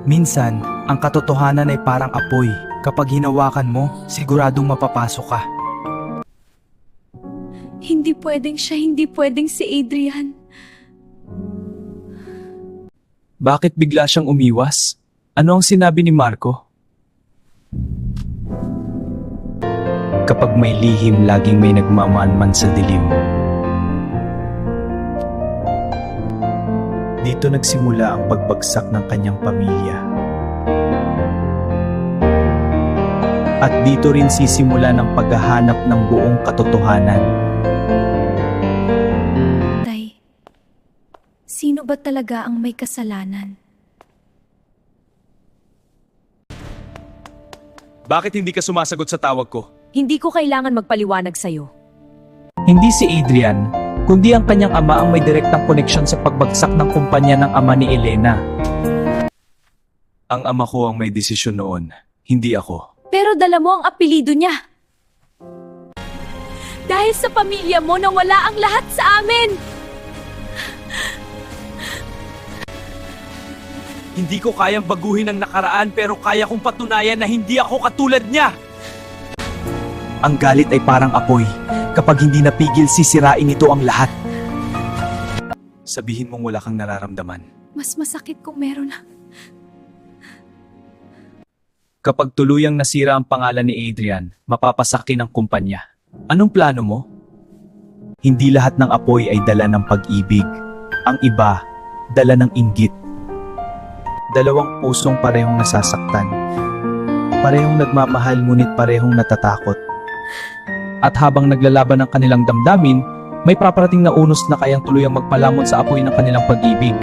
Minsan, ang katotohanan ay parang apoy. Kapag hinawakan mo, siguradong mapapasok ka. Hindi pwedeng siya, hindi pwedeng si Adrian. Bakit bigla siyang umiwas? Ano ang sinabi ni Marco? Kapag may lihim, laging may nagmamaanman sa dilim. Dito nagsimula ang pagbagsak ng kanyang pamilya. At dito rin sisimula ng paghahanap ng buong katotohanan. Tay, sino ba talaga ang may kasalanan? Bakit hindi ka sumasagot sa tawag ko? Hindi ko kailangan magpaliwanag sa'yo. Hindi si Adrian, kundi ang kanyang ama ang may direktang koneksyon sa pagbagsak ng kumpanya ng ama ni Elena. Ang ama ko ang may desisyon noon, hindi ako. Pero dala mo ang apelido niya. Dahil sa pamilya mo nawala ang lahat sa amin. Hindi ko kayang baguhin ang nakaraan pero kaya kong patunayan na hindi ako katulad niya. Ang galit ay parang apoy. Kapag hindi napigil, sisirain ito ang lahat. Sabihin mong wala kang nararamdaman. Mas masakit kung meron na. Kapag tuluyang nasira ang pangalan ni Adrian, mapapasakin ang kumpanya. Anong plano mo? Hindi lahat ng apoy ay dala ng pag-ibig. Ang iba, dala ng inggit. Dalawang pusong parehong nasasaktan. Parehong nagmamahal ngunit parehong natatakot. At habang naglalaban ng kanilang damdamin, may paparating na unos na kayang tuluyang magpalamon sa apoy ng kanilang pag-ibig.